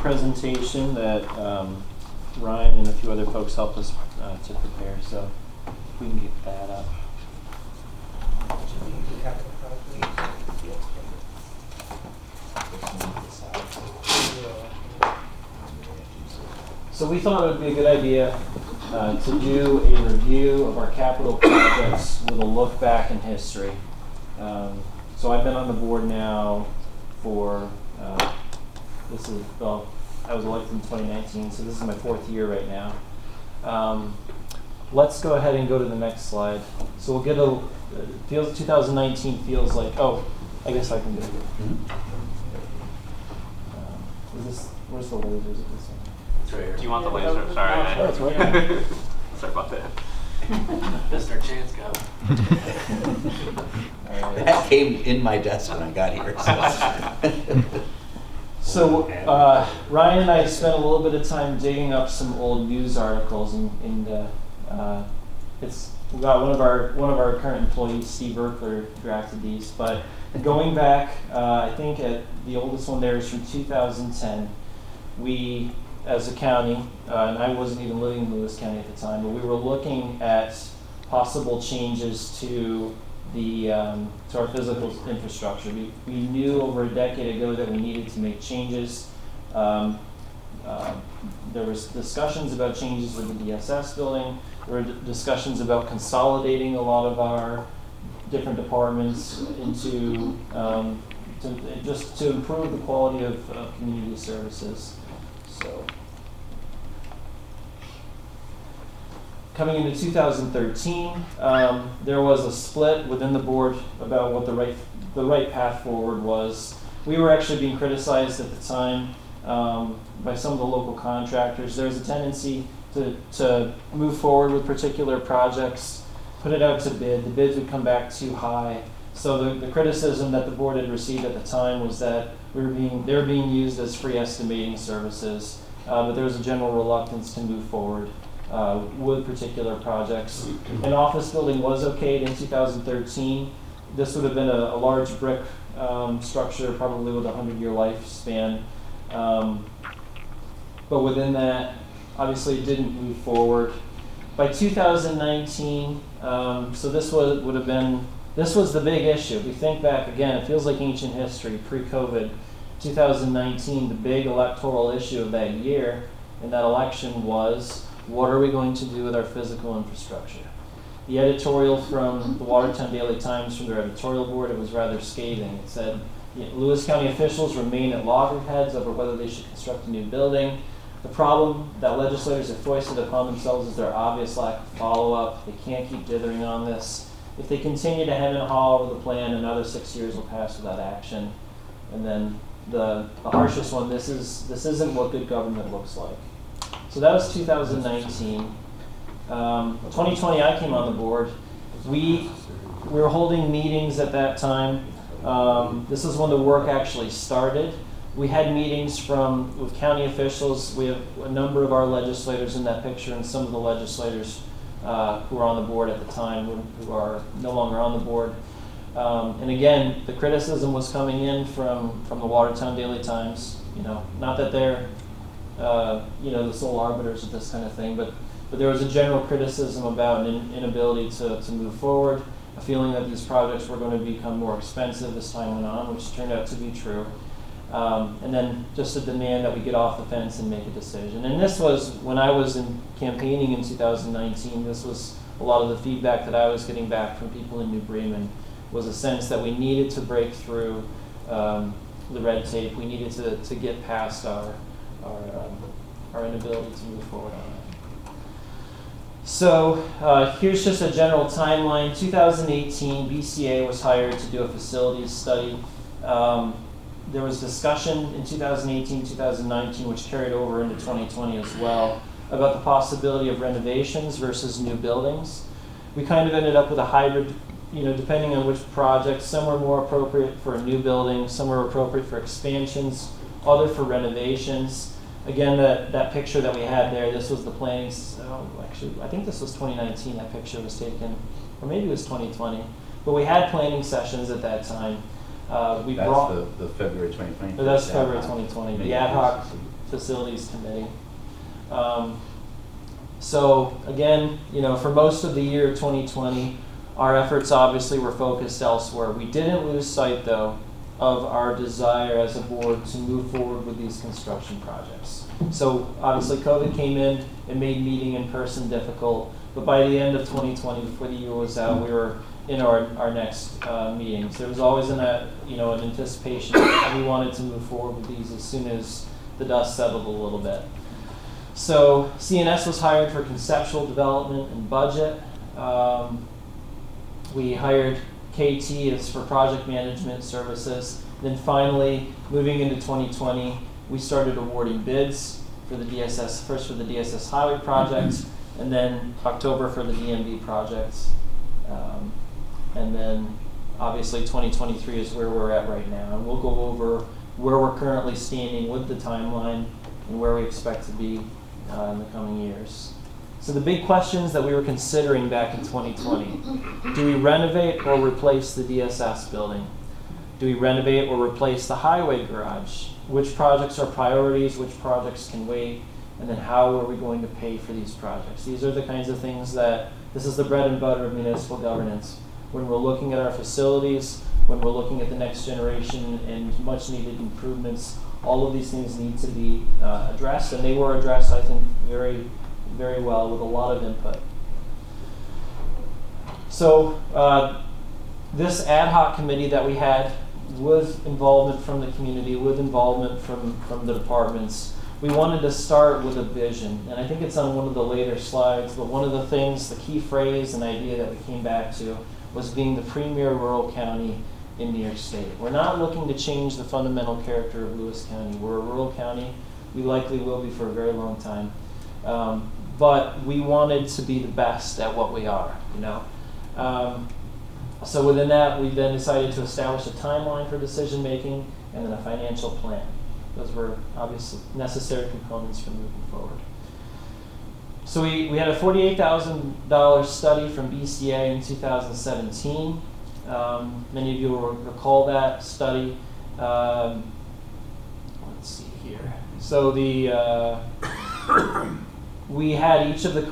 presentation that Ryan and a few other folks helped us to prepare, so if we can get that up. So we thought it would be a good idea to do a review of our capital projects with a look back in history. So I've been on the board now for, I was elected in 2019, so this is my 4th year right now. Let's go ahead and go to the next slide. So we'll get feels 2019 feels like, I guess I can do it. Where's the lasers at this one? It's right here. Do you want the laser? Sorry. Oh, it's right here. Sorry about that. Missed our chance, Gavin. Right. That came in my desk when I got here. So Ryan and I spent a little bit of time digging up some old news articles, and we got one of our current employees, Steve Erkler, drafted these. But going back, I think the oldest one there is from 2010. We, as a county, and I wasn't even living in Lewis County at the time, but we were looking at possible changes to our physical infrastructure. We knew over a decade ago that we needed to make changes. There was discussions about changes with the DSS building. There were discussions about consolidating a lot of our different departments into just to improve the quality of community services. So, coming into 2013, there was a split within the board about what the right path forward was. We were actually being criticized at the time by some of the local contractors. There's a tendency to move forward with particular projects, put it out to bid. The bids would come back too high. So the criticism that the board had received at the time was that they were being used as free estimating services, but there was a general reluctance to move forward with particular projects. An office building was okayed in 2013. This would have been a large brick structure, probably with a 100-year lifespan. But within that, obviously it didn't move forward. By 2019, so this was the big issue. We think back again, it feels like ancient history, pre-COVID. 2019, the big electoral issue of that year in that election was, what are we going to do with our physical infrastructure? The editorial from the Watertown Daily Times, from their editorial board, it was rather scathing. It said, Lewis County officials remain at loggerheads over whether they should construct a new building. The problem that legislators have foisted upon themselves is their obvious lack of follow-up. They can't keep dithering on this. If they continue to hem and haw over the plan, another 6 years will pass without action. And then the harshest one, this isn't what good government looks like. So that was 2019. 2020, I came on the board. We were holding meetings at that time. This is when the work actually started. We had meetings with county officials. We have a number of our legislators in that picture, and some of the legislators who were on the board at the time who are no longer on the board. And again, the criticism was coming in from the Watertown Daily Times. Not that they're the sole arbiters of this kind of thing, but there was a general criticism about an inability to move forward, a feeling that these projects were going to become more expensive as time went on, which turned out to be true. And then just a demand that we get off the fence and make a decision. And this was, when I was campaigning in 2019, this was a lot of the feedback that I was getting back from people in New Bremen, was a sense that we needed to break through the red tape. We needed to get past our inability to move forward on it. So here's just a general timeline. 2018, BCA was hired to do a facilities study. There was discussion in 2018, 2019, which carried over into 2020 as well, about the possibility of renovations versus new buildings. We kind of ended up with a hybrid, depending on which project. Some were more appropriate for a new building, some were appropriate for expansions, other for renovations. Again, that picture that we had there, this was the planning, actually, I think this was 2019, that picture was taken, or maybe it was 2020. But we had planning sessions at that time. That's the February 2020. That's February 2020. The ad hoc Facilities Committee. So again, for most of the year 2020, our efforts obviously were focused elsewhere. We didn't lose sight, though, of our desire as a board to move forward with these construction projects. So obviously COVID came in and made meeting in person difficult, but by the end of 2020, before the year was out, we were in our next meetings. There was always an anticipation that we wanted to move forward with these as soon as the dust settled a little bit. So CNS was hired for conceptual development and budget. We hired KT as for project management services. Then finally, moving into 2020, we started awarding bids for the DSS, first for the DSS highway project, and then October for the DMV projects. And then obviously 2023 is where we're at right now. And we'll go over where we're currently standing with the timeline and where we expect to be in the coming years. So the big questions that we were considering back in 2020, do we renovate or replace the DSS building? Do we renovate or replace the highway garage? Which projects are priorities? Which projects can wait? And then how are we going to pay for these projects? These are the kinds of things this is the bread and butter of municipal governance. When we're looking at our facilities, when we're looking at the next generation and much needed improvements, all of these things need to be addressed, and they were addressed, I think, very, very well with a lot of input. So this ad hoc committee that we had, with involvement from the community, with involvement from the departments, we wanted to start with a vision. And I think it's on one of the later slides, but one of the things, the key phrase and idea that we came back to was being the premier rural county in New York State. We're not looking to change the fundamental character of Lewis County. We're a rural county. We likely will be for a very long time. But we wanted to be the best at what we are, So within that, we then decided to establish a timeline for decision making and then a financial plan. Those were obviously necessary components for moving forward. So we had a $48,000 study from BCA in 2017. Many of you will recall that study. Let's see here. So we had each of the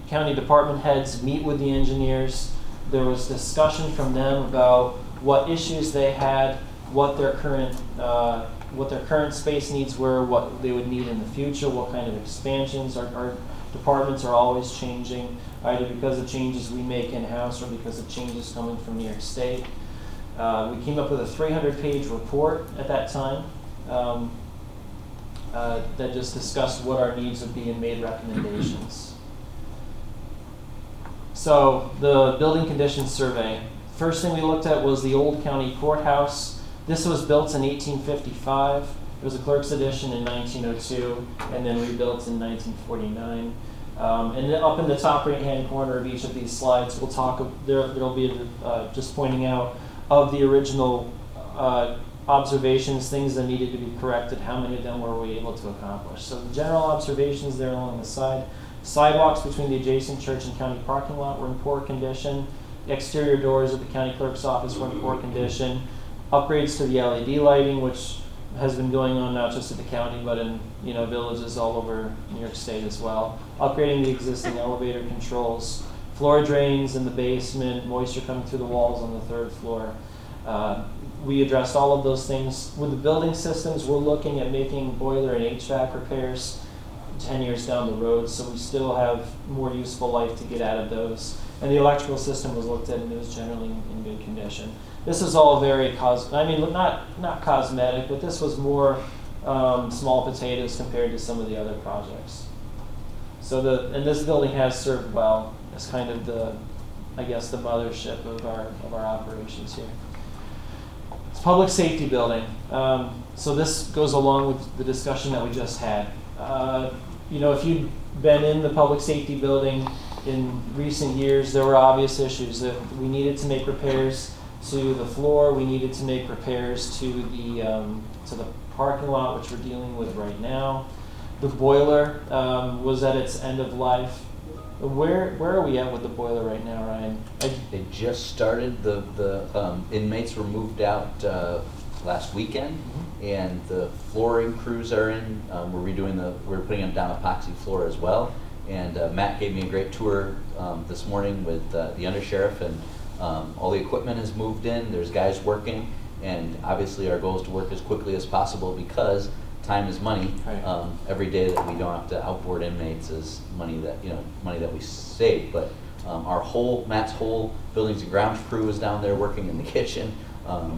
county department heads meet with the engineers. There was discussion from them about what issues they had, what their current space needs were, what they would need in the future, what kind of expansions. Our departments are always changing, either because of changes we make in-house or because of changes coming from New York State. We came up with a 300-page report at that time that just discussed what our needs would be and made recommendations. So the building conditions survey. First thing we looked at was the old county courthouse. This was built in 1855. It was a clerk's addition in 1902 and then rebuilt in 1949. And then up in the top right-hand corner of each of these slides, we'll talk. There'll be just pointing out of the original observations, things that needed to be corrected. How many of them were we able to accomplish? So the general observations there along the side. Sidewalks between the adjacent church and county parking lot were in poor condition. The exterior doors of the county clerk's office were in poor condition. Upgrades to the LED lighting, which has been going on not just at the county, but in villages all over New York State as well. Upgrading the existing elevator controls, floor drains in the basement, moisture coming through the walls on the third floor. We addressed all of those things. With the building systems, we're looking at making boiler and HVAC repairs 10 years down the road, so we still have more useful life to get out of those. And the electrical system was looked at and it was generally in good condition. This is all very not cosmetic, but this was more small potatoes compared to some of the other projects. So and this building has served well as kind of the mothership of our operations here. It's a public safety building. So this goes along with the discussion that we just had. If you've been in the public safety building in recent years, there were obvious issues that we needed to make repairs to the floor. We needed to make repairs to the parking lot, which we're dealing with right now. The boiler was at its end of life. Where are we at with the boiler right now, Ryan? They just started. The inmates were moved out last weekend, and the flooring crews are in. We're putting down epoxy floor as well. And Matt gave me a great tour this morning with the undersheriff, and all the equipment is moved in. There's guys working, and obviously our goal is to work as quickly as possible because time is money. Right. Every day that we don't have to outboard inmates is money that we save. But Matt's whole buildings and grounds crew is down there working in the kitchen.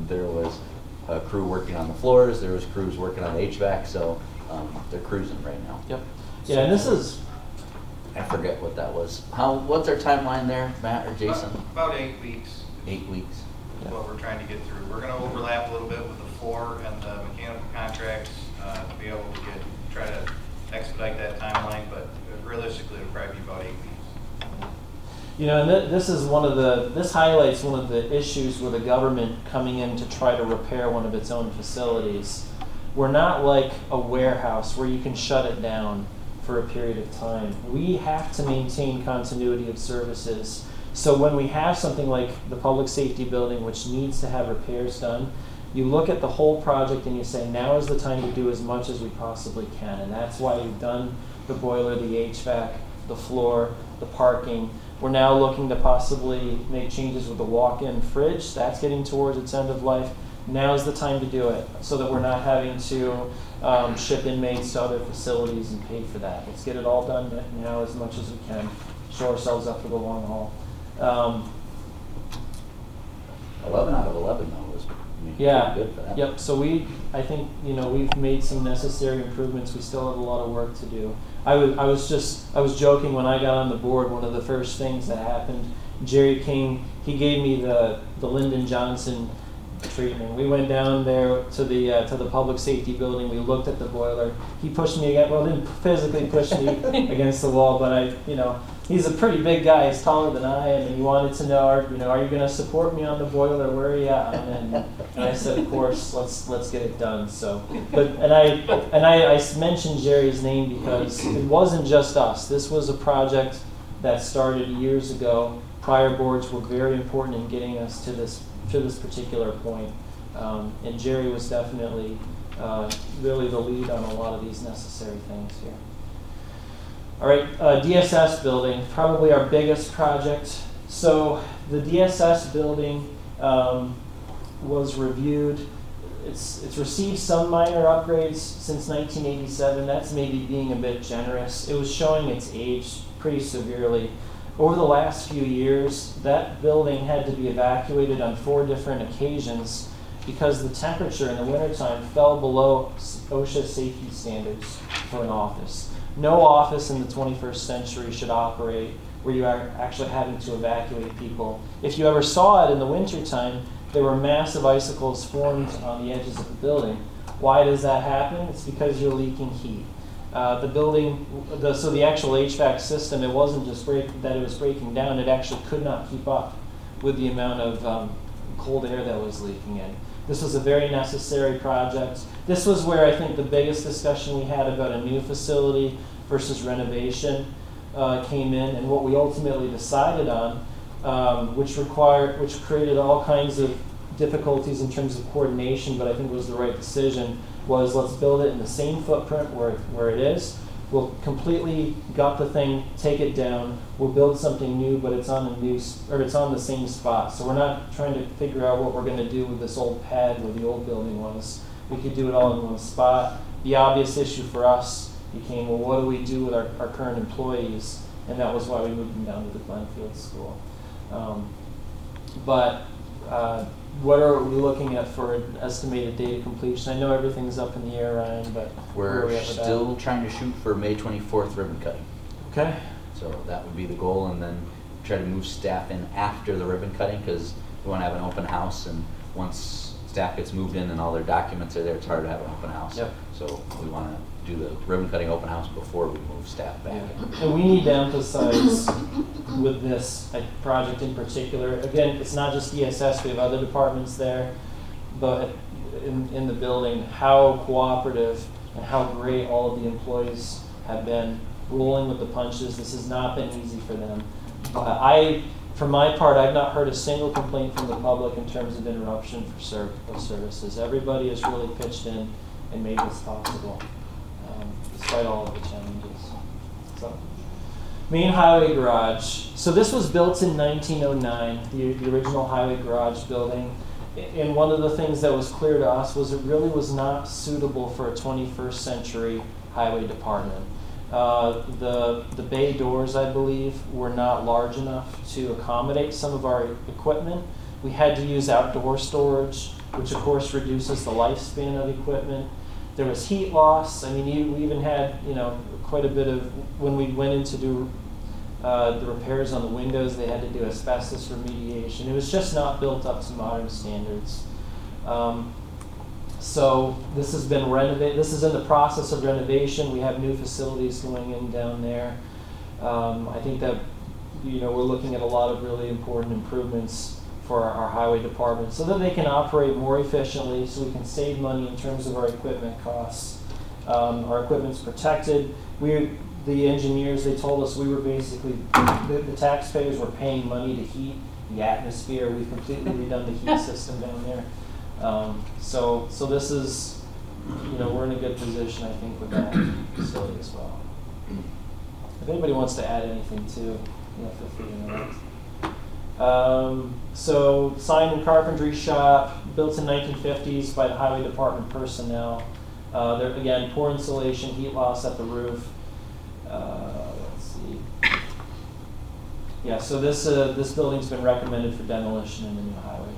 There was a crew working on the floors. There was crews working on the HVAC. So they're cruising right now. Yep. Yeah, and this is. I forget what that was. What's our timeline there, Matt or Jason? About 8 weeks. 8 weeks. Is what we're trying to get through. We're going to overlap a little bit with the floor and the mechanical contracts to be able to try to expedite that timeline, but realistically it'll probably be about 8 weeks. You know, and this highlights one of the issues with the government coming in to try to repair one of its own facilities. We're not like a warehouse where you can shut it down for a period of time. We have to maintain continuity of services. So when we have something like the public safety building, which needs to have repairs done, you look at the whole project and you say, now is the time to do as much as we possibly can. And that's why we've done the boiler, the HVAC, the floor, the parking. We're now looking to possibly make changes with the walk-in fridge. That's getting towards its end of life. Now is the time to do it so that we're not having to ship inmates to other facilities and pay for that. Let's get it all done now as much as we can. Show ourselves up for the long haul. 11 out of 11 though was Yeah. pretty good for that. Yep. So I think we've made some necessary improvements. We still have a lot of work to do. I was joking when I got on the board. One of the first things that happened, Jerry King, he gave me the Lyndon Johnson treatment. We went down there to the public safety building. We looked at the boiler. He pushed me against, well, didn't physically push me against the wall, but he's a pretty big guy. He's taller than I am, and he wanted to know, are you going to support me on the boiler? Where are you at? And I said, of course, let's get it done. So, I mentioned Jerry's name because it wasn't just us. This was a project that started years ago. Prior boards were very important in getting us to this particular point. And Jerry was definitely really the lead on a lot of these necessary things here. All right, DSS building, probably our biggest project. So the DSS building was reviewed. It's received some minor upgrades since 1987. That's maybe being a bit generous. It was showing its age pretty severely. Over the last few years, that building had to be evacuated on 4 different occasions because the temperature in the wintertime fell below OSHA safety standards for an office. No office in the 21st century should operate where you are actually having to evacuate people. If you ever saw it in the wintertime, there were massive icicles formed on the edges of the building. Why does that happen? It's because you're leaking heat. The building, so the actual HVAC system, it wasn't just that it was breaking down, it actually could not keep up with the amount of cold air that was leaking in. This was a very necessary project. This was where I think the biggest discussion we had about a new facility versus renovation came in, and what we ultimately decided on, which created all kinds of difficulties in terms of coordination, but I think was the right decision, was let's build it in the same footprint where it is. We'll completely gut the thing, take it down. We'll build something new, but it's on the same spot. So we're not trying to figure out what we're going to do with this old pad where the old building was. We could do it all in one spot. The obvious issue for us became, well, what do we do with our current employees? And that was why we moved them down to the Glenfield School. What are we looking at for an estimated date of completion? I know everything's up in the air, Ryan, but where are we We're at with that? still trying to shoot for May 24th ribbon cutting. Okay. So that would be the goal, and then try to move staff in after the ribbon cutting because we want to have an open house, and once staff gets moved in and all their documents are there, it's hard to have an open house. Yep. So we want to do the ribbon cutting open house before we move staff back in. And we need to emphasize with this project in particular, again, it's not just DSS, we have other departments there, but in the building, how cooperative and how great all of the employees have been rolling with the punches. This has not been easy for them. for my part, I've not heard a single complaint from the public in terms of interruption of services. Everybody has really pitched in and made this possible, despite all of the challenges. So, main highway garage. So this was built in 1909, the original highway garage building. And one of the things that was clear to us was it really was not suitable for a 21st century highway department. The bay doors, I believe, were not large enough to accommodate some of our equipment. We had to use outdoor storage, which of course reduces the lifespan of equipment. There was heat loss. I mean, we even had, quite a bit of, when we went in to do the repairs on the windows, they had to do asbestos remediation. It was just not built up to modern standards. So this has been renovated. This is in the process of renovation. We have new facilities going in down there. I think that we're looking at a lot of really important improvements for our highway department so that they can operate more efficiently, so we can save money in terms of our equipment costs. Our equipment's protected. The engineers, they told us we were basically, the taxpayers were paying money to heat the atmosphere. We've completely redone the heat system down there. So this is, we're in a good position, I think, with that facility as well. If anybody wants to add anything too, feel free to interrupt. So sign and carpentry shop, built in 1950s by the highway department personnel. There again, poor insulation, heat loss at the roof. Let's see. Yeah, so this building's been recommended for demolition in the new highway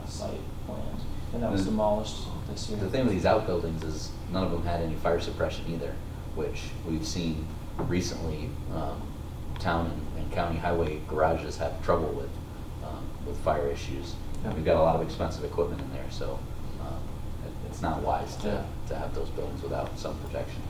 site plan, and that was demolished this year. The thing with these outbuildings is none of them had any fire suppression either, which we've seen recently. Town and county highway garages have trouble with fire issues. Yeah. We've got a lot of expensive equipment in there, so it's not wise to have those buildings without some protection.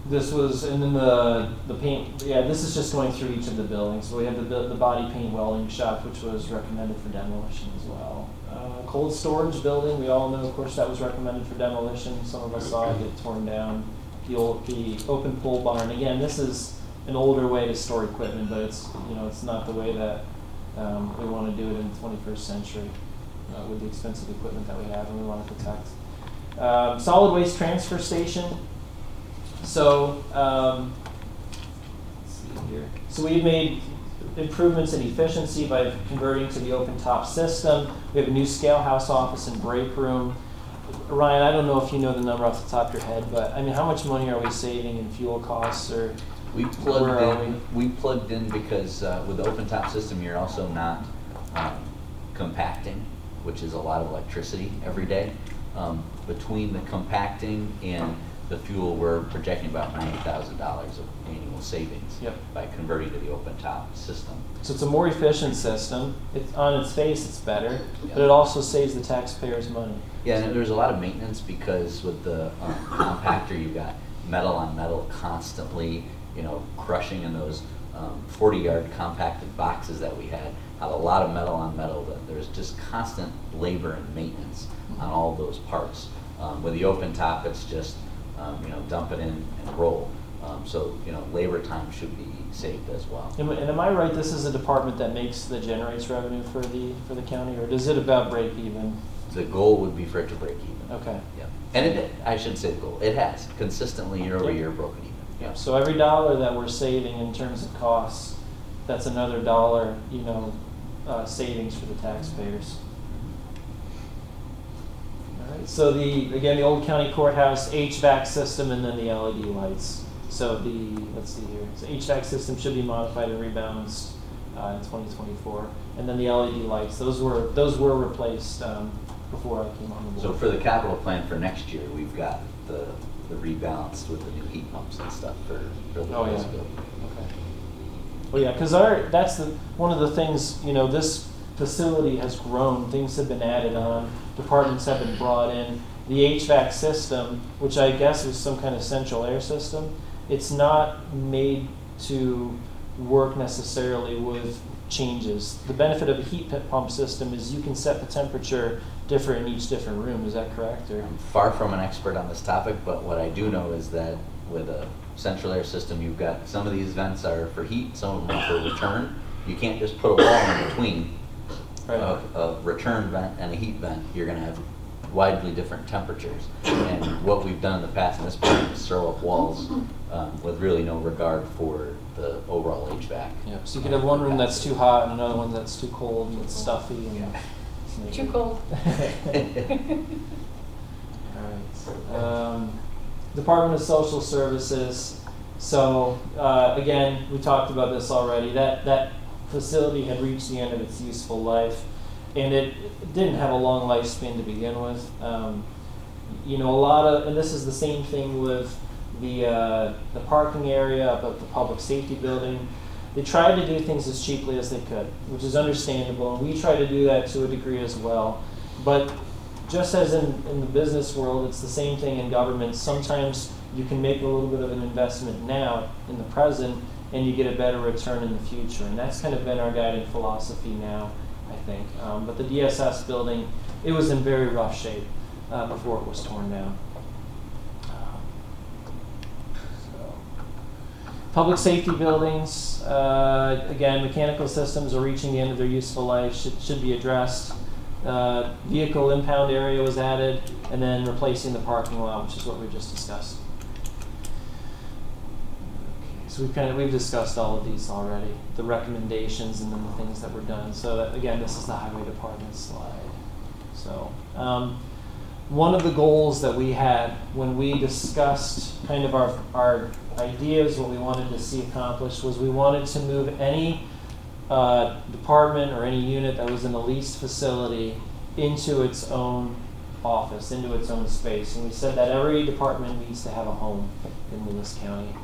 This was, and then the paint, this is just going through each of the buildings. So we have the body paint welding shop, which was recommended for demolition as well. Cold storage building, we all know, of course, that was recommended for demolition. Some of us saw it get torn down. The open pole barn, again, this is an older way to store equipment, but it's not the way that we want to do it in the 21st century with the expensive equipment that we have and we want to protect. Solid waste transfer station. So let's see here. So we've made improvements in efficiency by converting to the open top system. We have a new scale house office and break room. Ryan, I don't know if you know the number off the top of your head, but I mean, how much money are we saving in fuel costs, or we plugged in because with the open top system, you're also not compacting, which is a lot of electricity every day. Between the compacting and the fuel, we're projecting about $90,000 of annual savings by converting to the open top system. So it's a more efficient system. It's on its face, it's better, but it also saves the taxpayers money. Yeah, and there's a lot of maintenance because with the compactor, you've got metal on metal constantly, crushing in those 40-yard compacted boxes that we had. A lot of metal on metal. There's just constant labor and maintenance on all those parts. With the open top, it's just dump it in and roll. So labor time should be saved as well. And am I right? This is a department that generates revenue for the county, or does it about break even? The goal would be for it to break even. Okay. Yeah. And I should say the goal. It has consistently year over year broken even. Yeah. So every dollar that we're saving in terms of costs, that's another dollar, savings for the taxpayers. All right. So the old county courthouse HVAC system, and then the LED lights. So let's see here. So HVAC system should be modified and rebalanced in 2024, and then the LED lights. Those were replaced before I came on the board. So for the capital plan for next year, we've got the rebalanced with the new heat pumps and stuff for the building. Okay. Well, yeah, because that's one of the things. This facility has grown. Things have been added on. Departments have been brought in. The HVAC system, which I guess is some kind of central air system, it's not made to work necessarily with changes. The benefit of a heat pump system is you can set the temperature different in each different room. Is that correct? Or? I'm far from an expert on this topic, but what I do know is that with a central air system, you've got, some of these vents are for heat, some of them are for return. You can't just put a wall in between a return vent and a heat vent. You're gonna have widely different temperatures. And what we've done in the past in this building is throw up walls with really no regard for the overall HVAC. Yep. So you could have one room that's too hot and another one that's too cold and it's stuffy. And Too cold. All right. Department of Social Services. So again, we talked about this already. That facility had reached the end of its useful life, and it didn't have a long lifespan to begin with. You know, a lot of, and this is the same thing with the parking area up at the public safety building. They tried to do things as cheaply as they could, which is understandable, and we try to do that to a degree as well. But just as in the business world, it's the same thing in government. Sometimes you can make a little bit of an investment now in the present, and you get a better return in the future. And that's kind of been our guiding philosophy now, I think. But the DSS building, it was in very rough shape before it was torn down. Public safety buildings, again, mechanical systems are reaching the end of their useful life, should be addressed. Vehicle impound area was added, and then replacing the parking lot, which is what we just discussed. Okay, so we've discussed all of these already, the recommendations and then the things that were done. So that, again, this is the highway department slide. So one of the goals that we had when we discussed kind of our ideas, what we wanted to see accomplished, was we wanted to move any department or any unit that was in a leased facility into its own office, into its own space. And we said that every department needs to have a home in Lewis County.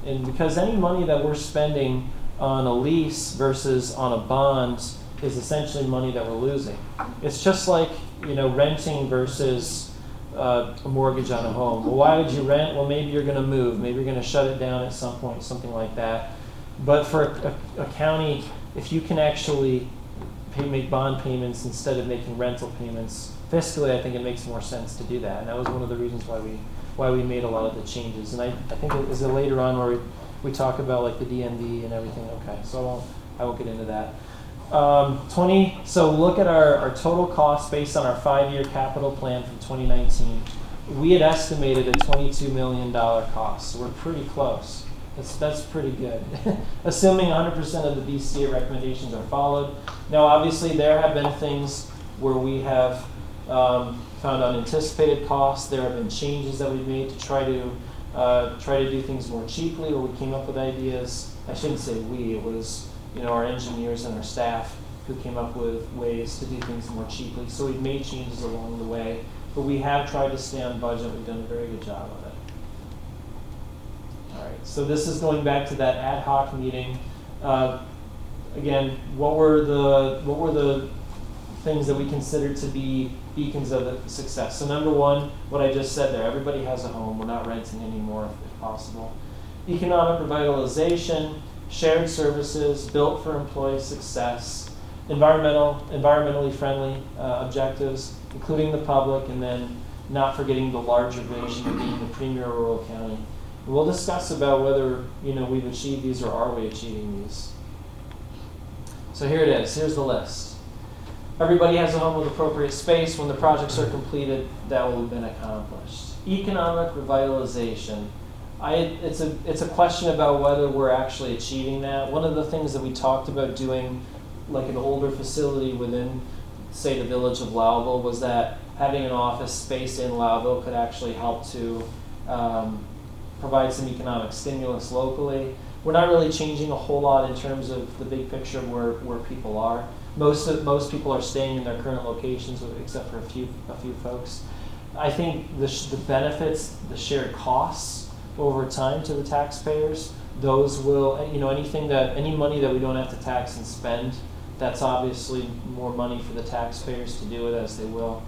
And because any money that we're spending on a lease versus on a bond is essentially money that we're losing. It's just like, you know, renting versus a mortgage on a home. Well, why would you rent? Well, maybe you're going to move. Maybe you're going to shut it down at some point, something like that. But for a county, if you can actually make bond payments instead of making rental payments, fiscally, I think it makes more sense to do that. And that was one of the reasons why we made a lot of the changes. And I think is it later on where we talk about like the DMV and everything. Okay, so I won't get into that. So look at our total cost based on our 5-year capital plan from 2019. We had estimated a $22 million cost, so we're pretty close. That's pretty good, assuming 100% of the BCA recommendations are followed. Now, obviously, there have been things where we have found unanticipated costs. There have been changes that we've made to try to do things more cheaply, or we came up with ideas. I shouldn't say we; it was our engineers and our staff who came up with ways to do things more cheaply. So we've made changes along the way, but we have tried to stay on budget. We've done a very good job of it. All right, so this is going back to that ad hoc meeting. Again, what were the things that we considered to be beacons of success? So number one, what I just said there, everybody has a home. We're not renting anymore if possible. Economic revitalization, shared services, built for employee success, environmentally friendly objectives, including the public, and then not forgetting the larger vision of being the premier rural county. We'll discuss about whether we've achieved these or are we achieving these. So here it is. Here's the list. Everybody has a home with appropriate space. When the projects are completed, that will have been accomplished. Economic revitalization. It's a question about whether we're actually achieving that. One of the things that we talked about doing, like an older facility within, say, the village of Lowville, was that having an office space in Lowville could actually help to provide some economic stimulus locally. We're not really changing a whole lot in terms of the big picture of where people are. Most people are staying in their current locations, except for a few folks. I think the benefits, the shared costs over time to the taxpayers, those will, any money that we don't have to tax and spend, that's obviously more money for the taxpayers to do it as they will.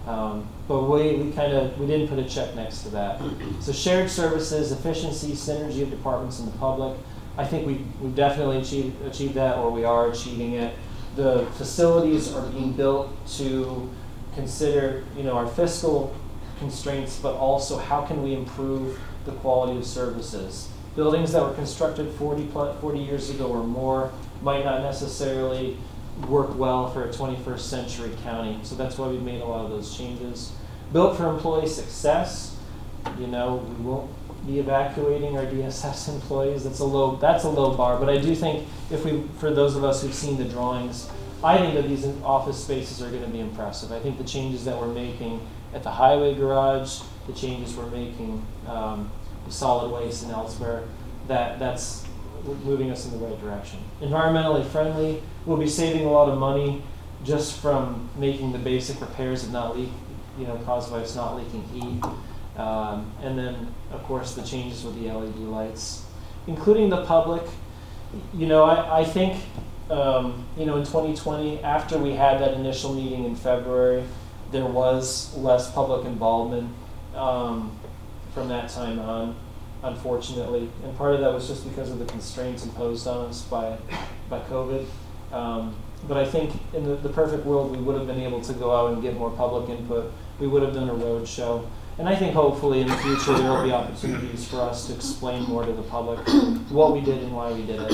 But we didn't put a check next to that. So shared services, efficiency, synergy of departments and the public. I think we've definitely achieved that, or we are achieving it. The facilities are being built to consider, our fiscal constraints, but also how can we improve the quality of services. Buildings that were constructed 40 years ago or more might not necessarily work well for a 21st century county. So that's why we made a lot of those changes. Built for employee success, we won't be evacuating our DSS employees. That's a low bar, but I do think for those of us who've seen the drawings, I think that these office spaces are going to be impressive. I think the changes that we're making at the highway garage, the changes we're making with solid waste and elsewhere, that's moving us in the right direction. Environmentally friendly, we'll be saving a lot of money just from making the basic repairs and not leak, caused by us not leaking heat. And then, of course, the changes with the LED lights, including the public. I think, in 2020, after we had that initial meeting in February, there was less public involvement from that time on, unfortunately. And part of that was just because of the constraints imposed on us by COVID. But I think in the perfect world, we would have been able to go out and get more public input. We would have done a road show. And I think hopefully in the future there will be opportunities for us to explain more to the public what we did and why we did it.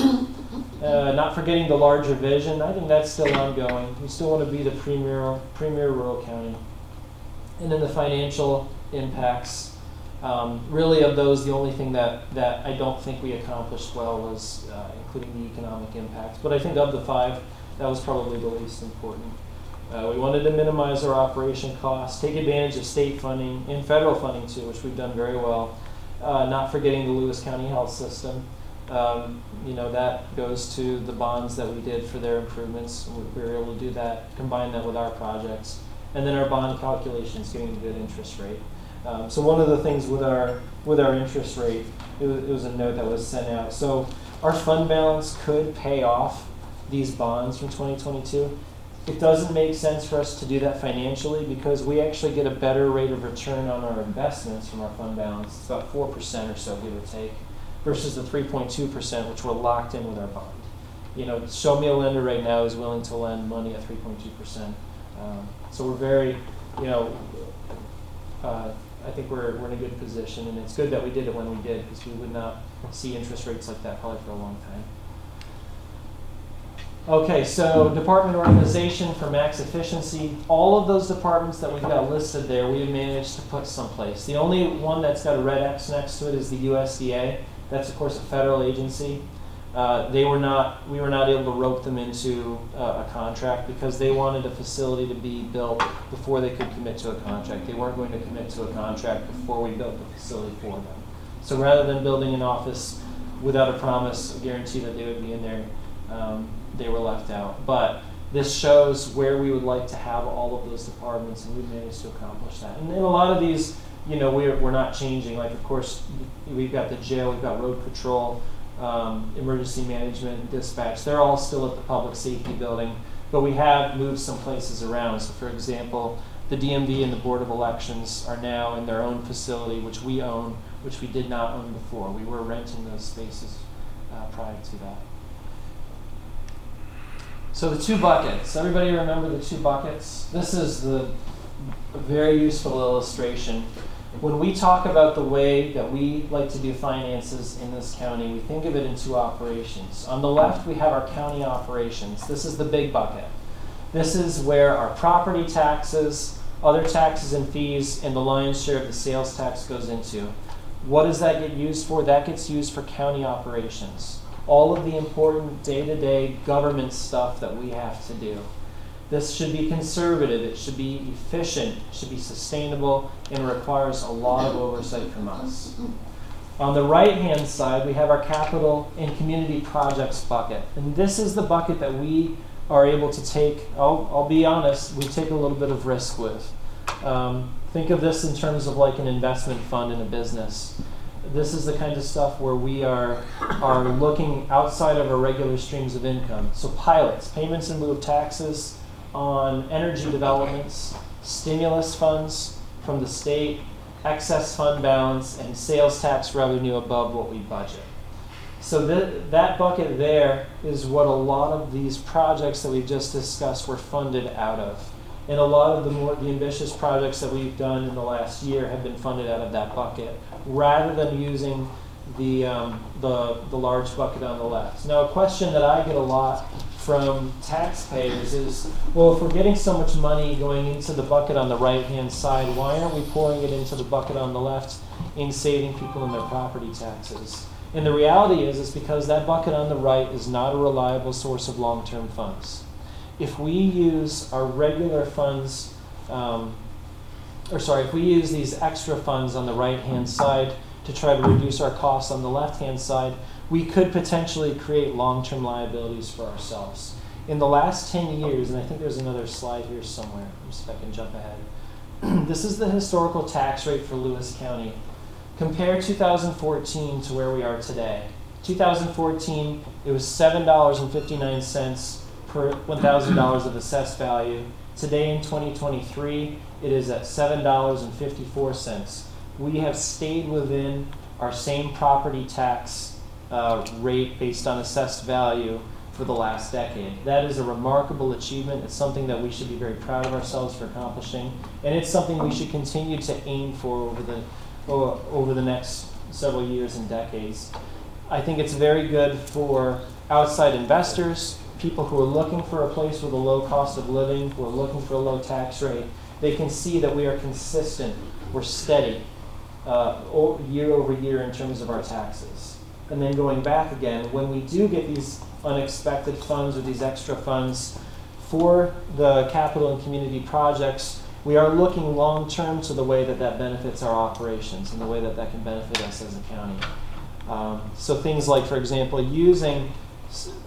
Not forgetting the larger vision, I think that's still ongoing. We still want to be the premier rural county. And then the financial impacts, really of those, the only thing that I don't think we accomplished well was including the economic impacts. But I think of the 5, that was probably the least important. We wanted to minimize our operation costs, take advantage of state funding and federal funding too, which we've done very well. Not forgetting the Lewis County Health System. That goes to the bonds that we did for their improvements. We were able to do that, combine that with our projects. And then our bond calculations getting a good interest rate. So one of the things with our interest rate, it was a note that was sent out. So our fund balance could pay off these bonds from 2022. It doesn't make sense for us to do that financially because we actually get a better rate of return on our investments from our fund balance. It's about 4% or so, give or take, versus the 3.2%, which we're locked in with our bond. Show me a lender right now who's willing to lend money at 3.2%. So we're very, I think we're in a good position, and it's good that we did it when we did because we would not see interest rates like that probably for a long time. Okay, so department organization for max efficiency. All of those departments that we've got listed there, we have managed to put someplace. The only one that's got a red X next to it is the USDA. That's, of course, a federal agency. We were not able to rope them into a contract because they wanted a facility to be built before they could commit to a contract. They weren't going to commit to a contract before we built the facility for them. So rather than building an office without a promise, a guarantee that they would be in there, they were left out. But this shows where we would like to have all of those departments, and we've managed to accomplish that. And in a lot of these, we're not changing. Like, of course, we've got the jail, we've got road patrol, emergency management, dispatch. They're all still at the public safety building, but we have moved some places around. So, for example, the DMV and the Board of Elections are now in their own facility, which we own, which we did not own before. We were renting those spaces prior to that. So the 2 buckets. Everybody remember the 2 buckets? This is a very useful illustration. When we talk about the way that we like to do finances in this county, we think of it in 2 operations. On the left, we have our county operations. This is the big bucket. This is where our property taxes, other taxes and fees, and the lion's share of the sales tax goes into. What does that get used for? That gets used for county operations. All of the important day-to-day government stuff that we have to do. This should be conservative, it should be efficient, it should be sustainable, and requires a lot of oversight from us. On the right-hand side, we have our capital and community projects bucket. And this is the bucket that we are able to take, I'll be honest, we take a little bit of risk with. Think of this in terms of like an investment fund in a business. This is the kind of stuff where we are looking outside of our regular streams of income. So pilots, payments in lieu of taxes on energy developments, stimulus funds from the state, excess fund balance, and sales tax revenue above what we budget. So that bucket there is what a lot of these projects that we've just discussed were funded out of. And a lot of the ambitious projects that we've done in the last year have been funded out of that bucket, rather than using the large bucket on the left. Now, a question that I get a lot from taxpayers is, well, if we're getting so much money going into the bucket on the right-hand side, why aren't we pouring it into the bucket on the left in saving people in their property taxes? And the reality is because that bucket on the right is not a reliable source of long-term funds. If we use our regular funds, if we use these extra funds on the right-hand side to try to reduce our costs on the left-hand side, we could potentially create long-term liabilities for ourselves. In the last 10 years, and I think there's another slide here somewhere, let me see if I can jump ahead. This is the historical tax rate for Lewis County. Compare 2014 to where we are today. 2014, it was $7.59 per $1,000 of assessed value. Today in 2023, it is at $7.54. We have stayed within our same property tax rate based on assessed value for the last decade. That is a remarkable achievement. It's something that we should be very proud of ourselves for accomplishing, and it's something we should continue to aim for over the next several years and decades. I think it's very good for outside investors, people who are looking for a place with a low cost of living, who are looking for a low tax rate. They can see that we are consistent, we're steady year over year in terms of our taxes. And then going back again, when we do get these unexpected funds or these extra funds for the capital and community projects, we are looking long term to the way that that benefits our operations and the way that that can benefit us as a county. So things like, for example, using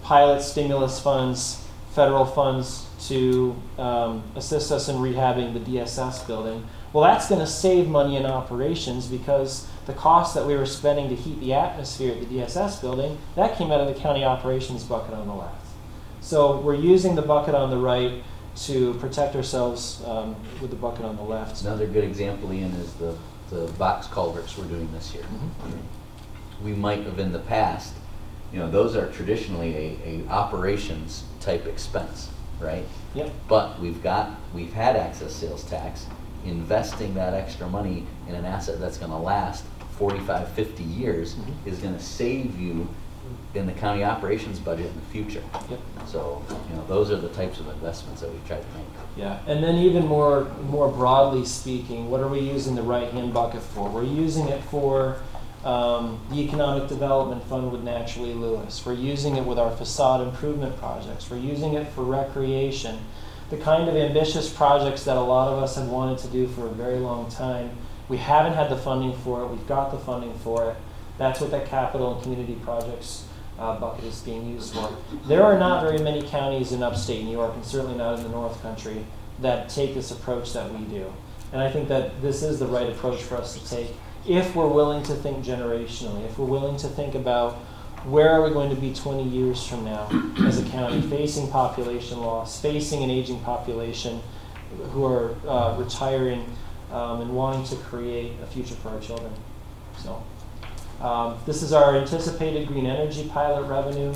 pilot stimulus funds, federal funds to assist us in rehabbing the DSS building. Well, that's going to save money in operations because the cost that we were spending to heat the atmosphere at the DSS building, that came out of the county operations bucket on the left. So we're using the bucket on the right to protect ourselves with the bucket on the left. Another good example, Ian, is the box culverts we're doing this year. Mm-hmm. We might have in the past, those are traditionally a operations type expense, right? Yep. But we've had excess sales tax. Investing that extra money in an asset that's going to last 45, 50 years mm-hmm. is going to save you in the county operations budget in the future. Yep. So, those are the types of investments that we try to make. Yeah, and then even more broadly speaking, what are we using the right-hand bucket for? We're using it for the Economic Development Fund with Naturally Lewis. We're using it with our facade improvement projects. We're using it for recreation. The kind of ambitious projects that a lot of us have wanted to do for a very long time. We haven't had the funding for it. We've got the funding for it. That's what that capital and community projects bucket is being used for. There are not very many counties in upstate New York, and certainly not in the North Country, that take this approach that we do. And I think that this is the right approach for us to take if we're willing to think generationally, if we're willing to think about where are we going to be 20 years from now as a county, facing population loss, facing an aging population who are retiring and wanting to create a future for our children. So this is our anticipated green energy pilot revenue.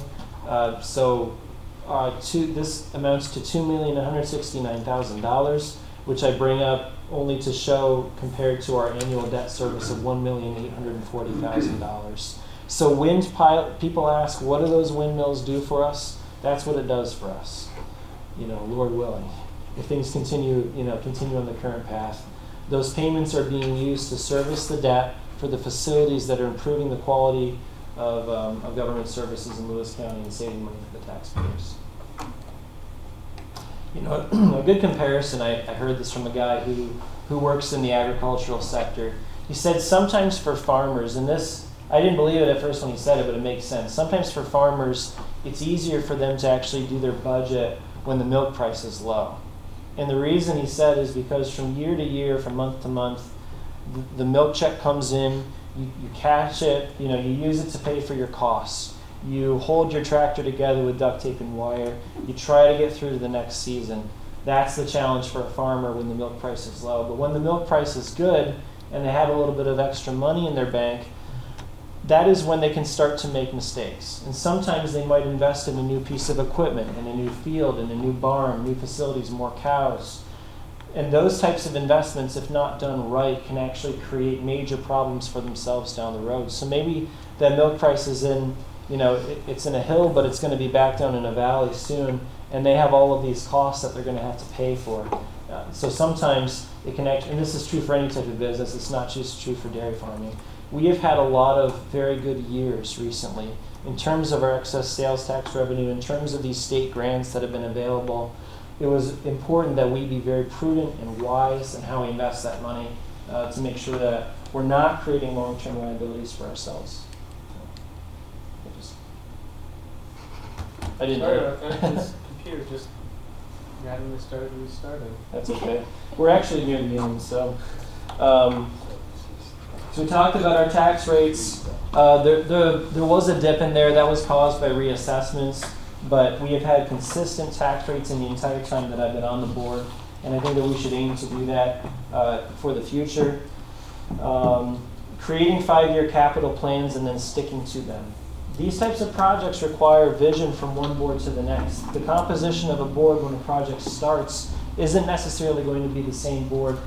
This amounts to $2,169,000, which I bring up only to show compared to our annual debt service of $1,840,000. So wind pilot, people ask, what do those windmills do for us? That's what it does for us, Lord willing. If things continue on the current path. Those payments are being used to service the debt for the facilities that are improving the quality of government services in Lewis County and saving money for the taxpayers. A good comparison, I heard this from a guy who works in the agricultural sector. He said sometimes for farmers, and this, I didn't believe it at first when he said it, but it makes sense. Sometimes for farmers, it's easier for them to actually do their budget when the milk price is low. And the reason he said is because from year to year, from month to month, the milk check comes in, you cash it, you use it to pay for your costs. You hold your tractor together with duct tape and wire. You try to get through to the next season. That's the challenge for a farmer when the milk price is low. But when the milk price is good and they have a little bit of extra money in their bank, that is when they can start to make mistakes. And sometimes they might invest in a new piece of equipment, in a new field, in a new barn, new facilities, more cows. And those types of investments, if not done right, can actually create major problems for themselves down the road. So maybe that milk price is in, it's in a hill, but it's going to be back down in a valley soon, and they have all of these costs that they're going to have to pay for. So sometimes it can actually, and this is true for any type of business, it's not just true for dairy farming. We have had a lot of very good years recently in terms of our excess sales tax revenue, in terms of these state grants that have been available. It was important that we be very prudent and wise in how we invest that money to make sure that we're not creating long-term liabilities for ourselves. I didn't Sorry know. about that. This computer just randomly started restarting. That's okay. We're actually near the end, so. So we talked about our tax rates. There was a dip in there that was caused by reassessments, but we have had consistent tax rates in the entire time that I've been on the board, and I think that we should aim to do that for the future. Creating 5-year capital plans and then sticking to them. These types of projects require vision from one board to the next. The composition of a board when a project starts isn't necessarily going to be the same board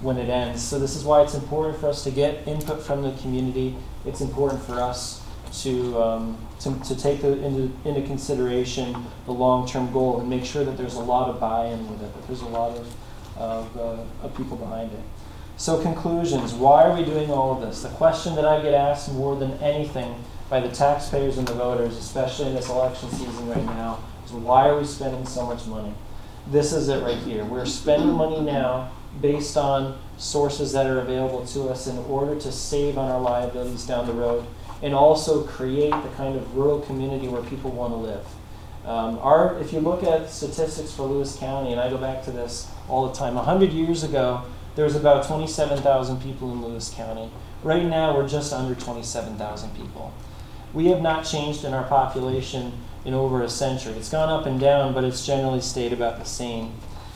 when it ends. So this is why it's important for us to get input from the community. It's important for us to take into consideration the long-term goal and make sure that there's a lot of buy-in with it, that there's a lot of people behind it. So conclusions, why are we doing all of this? The question that I get asked more than anything by the taxpayers and the voters, especially in this election season right now, is why are we spending so much money? This is it right here. We're spending money now based on sources that are available to us in order to save on our liabilities down the road and also create the kind of rural community where people want to live. If you look at statistics for Lewis County, and I go back to this all the time, 100 years ago, there was about 27,000 people in Lewis County. Right now, we're just under 27,000 people. We have not changed in our population in over a century. It's gone up and down, but it's generally stayed about the same.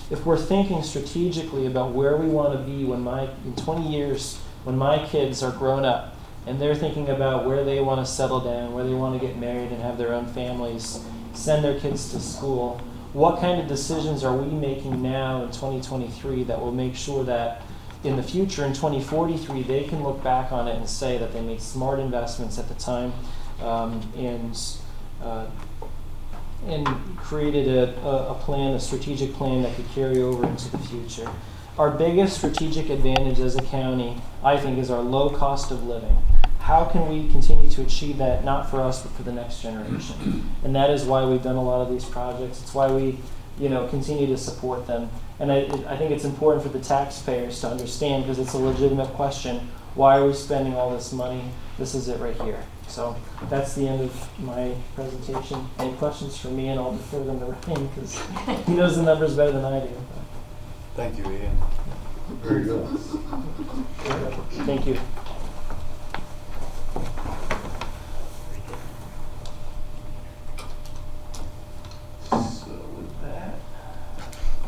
If we're thinking strategically about where we want to be in 20 years, when my kids are grown up, and they're thinking about where they want to settle down, where they want to get married and have their own families, send their kids to school, what kind of decisions are we making now in 2023 that will make sure that in the future, in 2043, they can look back on it and say that they made smart investments at the time and created a plan, a strategic plan that could carry over into the future. Our biggest strategic advantage as a county, I think, is our low cost of living. How can we continue to achieve that, not for us, but for the next generation? And that is why we've done a lot of these projects. It's why we continue to support them. And I think it's important for the taxpayers to understand, because it's a legitimate question, why are we spending all this money? This is it right here. So that's the end of my presentation. Any questions for me, and I'll defer them to Ryan, because he knows the numbers better than I do. Thank you, Ian. Very good. Thank you.